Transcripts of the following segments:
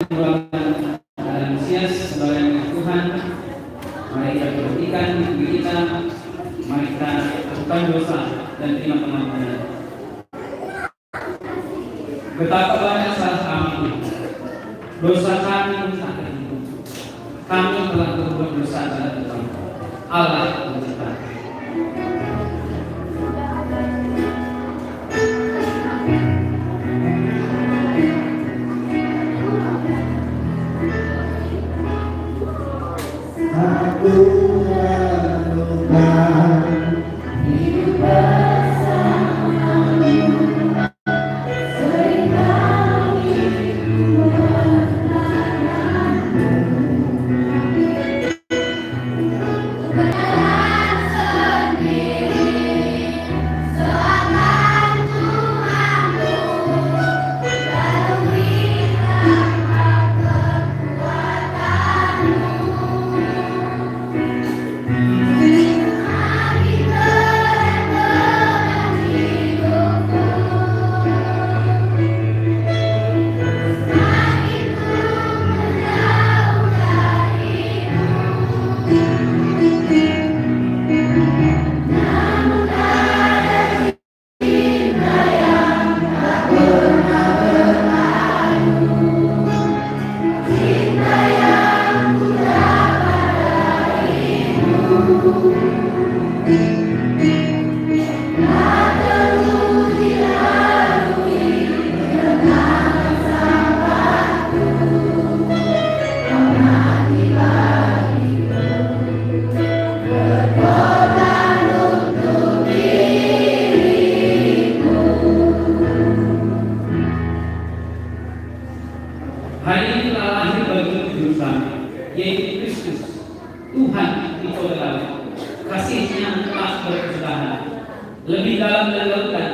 dan Mesias sebagai Tuhan. Mari kita perhatikan diri kita, mari kita lakukan dosa dan terima pengampunan. Betapa banyak salah kami, dosa kami pun tak terhitung. Kami telah berbuat dosa terhadap Tuhan Allah pencipta. Aku menemukan hidup bersamamu, seringkali mengenangmu. Kebenaran sendiri seakan Tuhanmu, lalui rahmat kekuatanmu. Hari ini telah lahir bagi juru selamat, yaitu Kristus, Tuhan di saudara. Kasihnya tak berkesudahan, lebih dalam dari lautan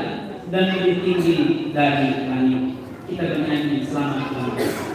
dan lebih tinggi dari langit. Kita bernyanyi selamat malam.